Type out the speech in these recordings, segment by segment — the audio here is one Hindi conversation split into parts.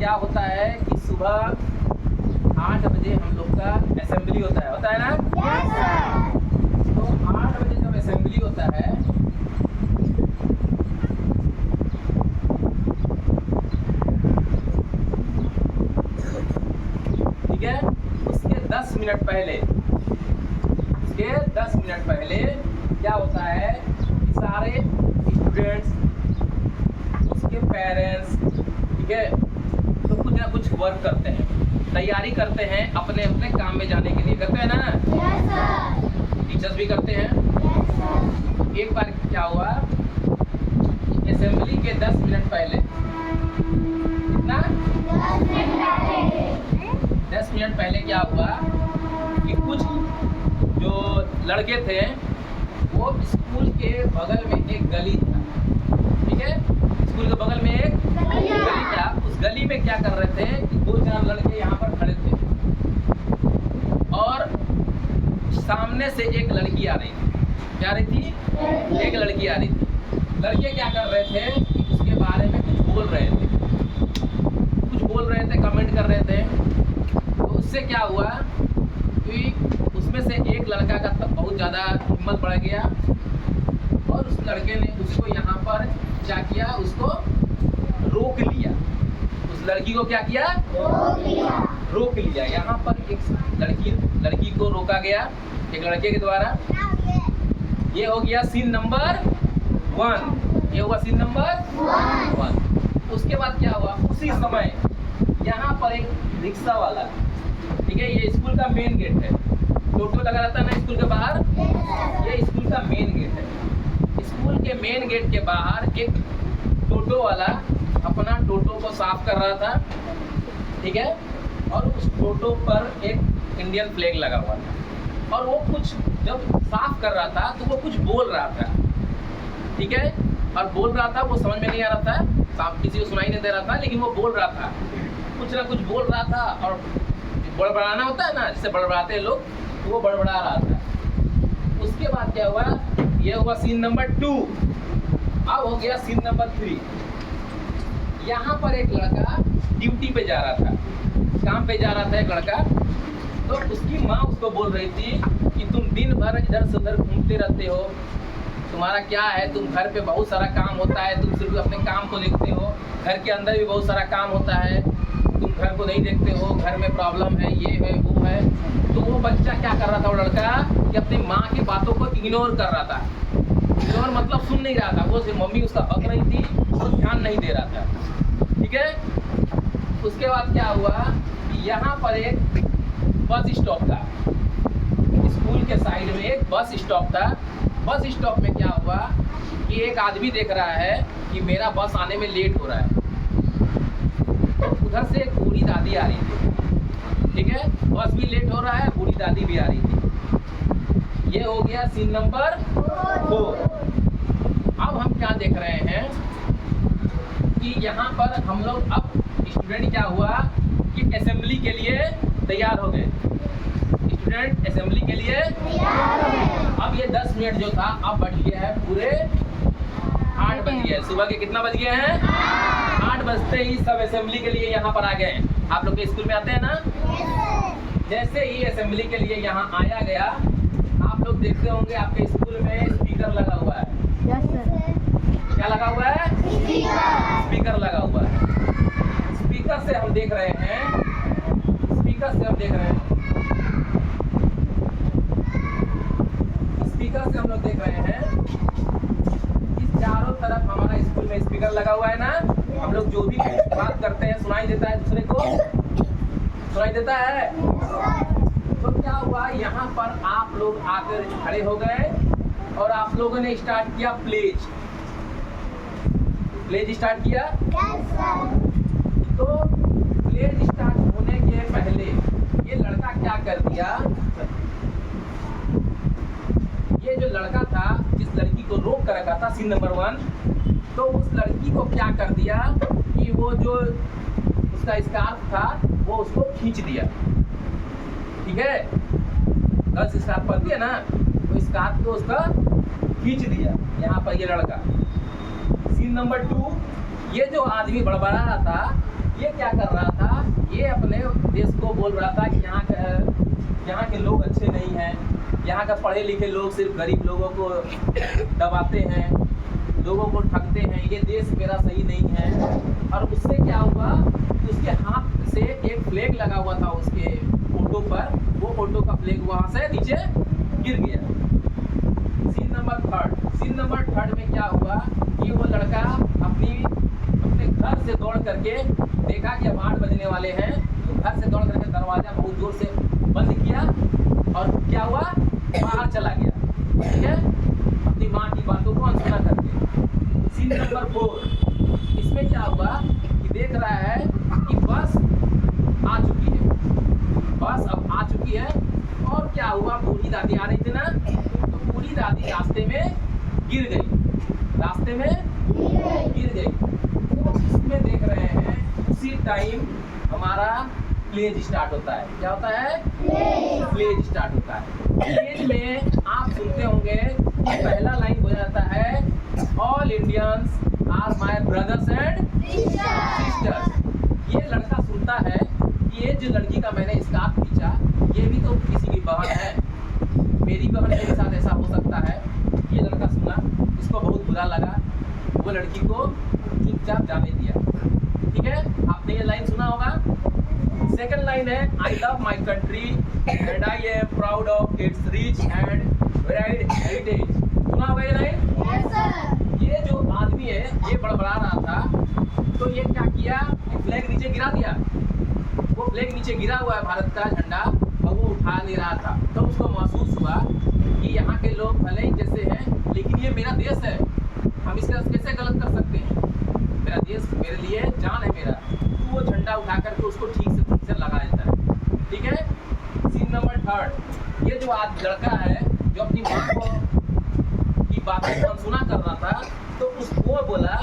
क्या होता है कि सुबह 8 बजे हम लोग का असेंबली होता है ना? Yes sir. तो 8 बजे जब असेंबली होता है ठीक है, उसके 10 मिनट पहले क्या होता है कि सारे स्टूडेंट्स, उसके पेरेंट्स, ठीक है, तो कुछ ना कुछ वर्क करते हैं, तैयारी करते हैं अपने अपने काम में जाने के लिए। करते हैं ना? Yes sir. टीचर्स भी करते हैं। Yes sir. एक बार क्या हुआ, असेंबली के 10 मिनट पहले, कितना 10 मिनट पहले क्या हुआ कि कुछ जो लड़के थे वो स्कूल के बगल में एक गली था, ठीक है, स्कूल के बगल में एक गली था। उस गली में क्या कर रहे थे कि 2-4 लड़के यहाँ पर खड़े थे और सामने से एक लड़की आ रही थी। क्या आ रही थी? एक लड़की आ रही थी। लड़के क्या कर रहे थे कि उसके बारे में कुछ बोल रहे थे, कमेंट कर रहे थे। तो उससे क्या हुआ कि उसमें से एक लड़का का तब बहुत ज़्यादा हिम्मत बढ़ गया और उस लड़के ने उसको यहाँ पर क्या किया, उसको रोक लिया। उस लड़की को क्या किया? रोक लिया। यहाँ पर एक लड़की को रोका गया एक लड़के के द्वारा। ये हो गया सीन नंबर 1। ये हुआ सीन नंबर 1। उसके बाद क्या हुआ, उसी समय यहाँ पर एक रिक्शा वाला, ठीक है, ये स्कूल का मेन गेट है, टोटो लगा रहता है ना स्कूल के बाहर, ये स्कूल का मेन गेट है। स्कूल के मेन गेट के बाहर एक टोटो वाला अपना टोटो को साफ कर रहा था, ठीक है, और उस टोटो पर एक इंडियन फ्लैग लगा हुआ था और वो कुछ जब साफ कर रहा था तो वो कुछ बोल रहा था, ठीक है, और बोल रहा था, वो समझ में नहीं आ रहा था, साफ किसी को सुनाई नहीं दे रहा था, लेकिन वो बोल रहा था, कुछ ना कुछ बोल रहा था। और बड़बड़ाना होता है ना, जिससे बड़बड़ाते हैं लोग, तो वो बड़बड़ा रहा था। उसके बाद क्या हुआ, ये हुआ सीन नंबर 2। अब हो गया सीन नंबर 3। यहाँ पर एक लड़का ड्यूटी पे जा रहा था, काम पे जा रहा था एक लड़का। तो उसकी माँ उसको बोल रही थी कि तुम दिन भर इधर से उधर घूमते रहते हो, तुम्हारा क्या है, तुम घर पे बहुत सारा काम होता है, तुम सिर्फ अपने काम को देखते हो, घर के अंदर भी बहुत सारा काम होता है, तुम घर को नहीं देखते हो, घर में प्रॉब्लम है, ये है वो है। तो वो बच्चा क्या कर रहा था, वो लड़का कि अपनी माँ की बातों को इग्नोर कर रहा था। इग्नोर मतलब सुन नहीं रहा था, वो सिर्फ मम्मी उसका बक रही थी, वो ध्यान नहीं दे रहा था, ठीक है। उसके बाद क्या हुआ कि यहाँ पर एक बस स्टॉप था, स्कूल के साइड में एक बस स्टॉप था। बस स्टॉप में क्या हुआ कि एक आदमी देख रहा है कि मेरा बस आने में लेट हो रहा है। तो उधर से एक बूढ़ी दादी आ रही थी, ठीक है, बस भी लेट हो रहा है, बूढ़ी दादी भी आ रही थी। ये हो गया सीन नंबर 4। अब हम क्या देख रहे हैं कि यहाँ पर हम लोग, अब स्टूडेंट क्या हुआ कि असेंबली के लिए तैयार हो गए। स्टूडेंट असेंबली के लिए अब ये 10 मिनट जो था अब बढ़ गया है पूरे 8 बज गए। सुबह के कितना बज गए हैं? 8 बजते ही सब असेंबली के लिए यहाँ पर आ गए। आप लोग के स्कूल में आते हैं ना? जैसे ही असेंबली के लिए यहाँ आया गया, आप लोग देखते होंगे आपके स्कूल में स्पीकर लगा हुआ है। क्या लगा हुआ है? स्पीकर लगा हुआ है। स्पीकर से हम देख रहे हैं हम लोग देख रहे हैं कि चारों तरफ हमारा स्कूल में स्पीकर लगा हुआ है ना। हम लोग जो भी बात करते हैं सुनाई देता है, दूसरे को सुनाई देता है। तो क्या हुआ, यहाँ पर आप लोग आकर खड़े हो गए और आप लोगों ने स्टार्ट किया प्लेज स्टार्ट किया। तो प्लेज स्टार्ट होने के पहले ये लड़का क्या कर दिया, ये जो लड़का था जिस लड़की को रोक कर रखा था, सीन नंबर 1, तो उस लड़की को क्या कर दिया कि वो जो उसका स्कार्फ था वो उसको खींच दिया, ठीक है, गर्ल्स स्कार्फ पहनती है ना, तो स्कार्फ को उसका खींच दिया यहाँ पर ये लड़का। सीन नंबर 2, ये जो आदमी बड़बड़ा रहा था ये क्या कर रहा था, ये अपने देश को बोल रहा था कि यहाँ के लोग अच्छे नहीं हैं, यहाँ का पढ़े लिखे लोग सिर्फ गरीब लोगों को दबाते हैं, लोगों को ठगते हैं, ये देश मेरा सही नहीं है। और उससे क्या हुआ कि उसके हाथ से एक फ्लैग लगा हुआ था उसके ऑटो पर, वो ऑटो का फ्लैग वहाँ से नीचे गिर गया। सीन नंबर थर्ड में क्या हुआ कि वो लड़का अपने घर से दौड़ करके देखा कि अब 8 बजने वाले हैं, तो घर से दौड़ करके दरवाजा बहुत जोर से बंद किया और क्या हुआ, बाहर चला गया, ठीक है, अपनी माँ की बातों को अनसुना करके। सीन नंबर 4, इसमें क्या हुआ कि देख रहा है कि बस आ चुकी है, बस अब आ चुकी है, और क्या हुआ, बूढ़ी दादी आ रही थी ना, तो बूढ़ी दादी रास्ते में गिर गई। तो इसमें देख रहे हैं उसी टाइम हमारा प्लेज स्टार्ट होता है। क्या होता है? प्लेज स्टार्ट होता है। प्लेज में आप सुनते होंगे कि पहला लाइन हो जाता है, all Indians are my brothers and sisters. ये लड़का सुनता है, ये जो लड़की का मैंने स्कार्फ खींचा, ये भी तो किसी की बहन है, मेरी बहन मेरे साथ ऐसा हो सकता है। ये लड़का सुना, इसको बहुत बुरा लगा, वो लड़की को चुपचाप जाने दिया। ठीक है, आपने ये लाइन सुना होगा। सेकंड लाइन है, I love my country and I am proud of its rich and varied heritage. सुना होगा ये लाइन। ये जो आदमी है ये बड़बड़ा रहा था, तो ये क्या किया, फ्लैग नीचे गिरा दिया। वो फ्लैग नीचे गिरा हुआ है भारत का झंडा, और वो उठा नहीं रहा था। तो उसको महसूस हुआ कि यहाँ के लोग भले ही जैसे हैं, लेकिन ये मेरा देश है, हम इसका कैसे गलत कर सकते हैं, मेरा देश मेरे लिए जान है मेरा। तो वो झंडा उठा करके उसको ठीक से लगा देता है। ठीक है। सीन नंबर 3, ये जो आज लड़का है जो अपनी माँ को की बातों को अनसुना कर रहा था, तो उसको बोला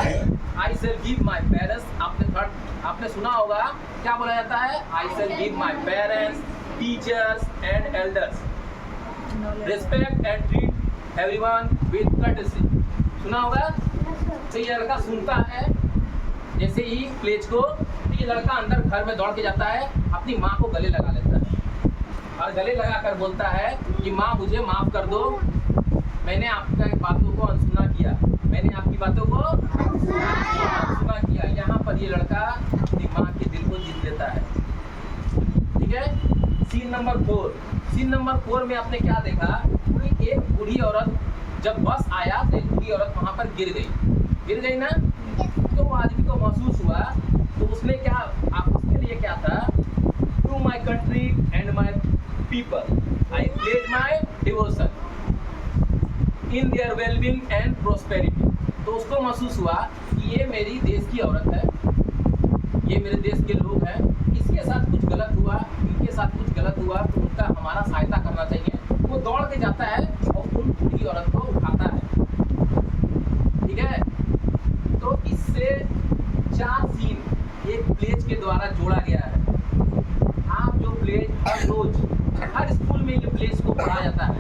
आई शैल गिव माई पेरेंट्स। आपने सुना होगा क्या बोला जाता है, I shall give my parents, teachers and elders respect and treat everyone with courtesy. सुना होगा। तो ये लड़का सुनता है जैसे ही प्लेज को, ये लड़का अंदर घर में दौड़ के जाता है, अपनी माँ को गले लगा लेता है और गले लगा कर बोलता है कि माँ मुझे माफ कर दो, मैंने आपका बातों को अनसुना किया, मैंने आपकी बातों को अनसुना किया। यहाँ पर ये लड़का अपनी माँ के दिल को जीत लेता है। ठीक है। सीन नंबर 4 में आपने क्या देखा, कोई एक बूढ़ी औरत, जब बस आया तो एक बूढ़ी औरत वहाँ पर गिर गई ना, तो वो आदमी को महसूस हुआ, तो उसने क्या, उसके लिए क्या था, to my country and my people I pledge my devotion in their wellbeing and prosperity. तो उसको महसूस हुआ कि ये मेरी देश की औरत है, ये मेरे देश के लोग हैं, इसके साथ कुछ गलत हुआ, इनके साथ कुछ गलत हुआ, तो उनका हमारा सहायता करना चाहिए। वो दौड़ के जाता है और उन बूढ़ी औरत को उठाता है। ठीक है। तो इससे 4 सीन एक प्लेज के द्वारा जोड़ा गया है। आप जो प्लेज हर रोज हर स्कूल में ये प्लेज को पढ़ा जाता है।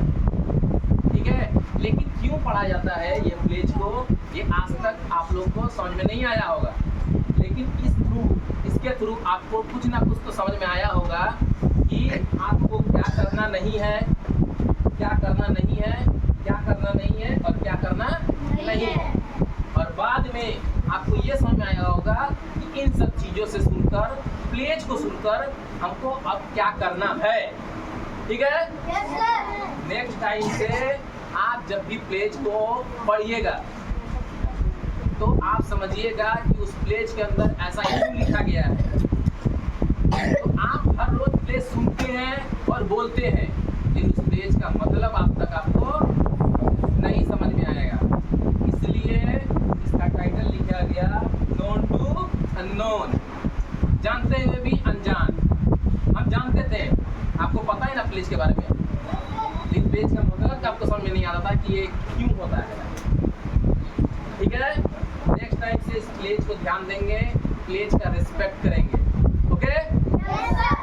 ठीक है। लेकिन क्यों पढ़ा जाता है ये प्लेज को, ये आज तक आप लोग को समझ में नहीं आया होगा, लेकिन इसके थ्रू आपको कुछ ना कुछ तो समझ में आया होगा कि आपको क्या करना नहीं है, क्या करना नहीं है, क्या करना नहीं है और क्या करना नहीं है। और बाद में आपको ये समझ में आया होगा कि इन सब चीजों से सुनकर, प्लेज को सुनकर हमको अब क्या करना है। ठीक है। नेक्स्ट टाइम से आप जब भी प्लेज को पढ़िएगा तो आप समझिएगा कि उस प्लेज के अंदर ऐसा क्यों लिखा गया है। तो आप हर रोज प्लेज सुनते हैं और बोलते हैं, लेकिन उस प्लेज का मतलब आज तक आपको नहीं समझ में आएगा। इसलिए इसका टाइटल लिखा गया नोन टू अननोन, जानते हुए भी अनजान। हम जानते थे, आपको पता है ना प्लेज के बारे में, लेकिन प्लेज का मतलब आपको समझ में नहीं आता था कि ये क्यों होता है। ठीक है। नेक्स्ट टाइम से इस प्लेज को ध्यान देंगे, प्लेज का रिस्पेक्ट करेंगे। ओके।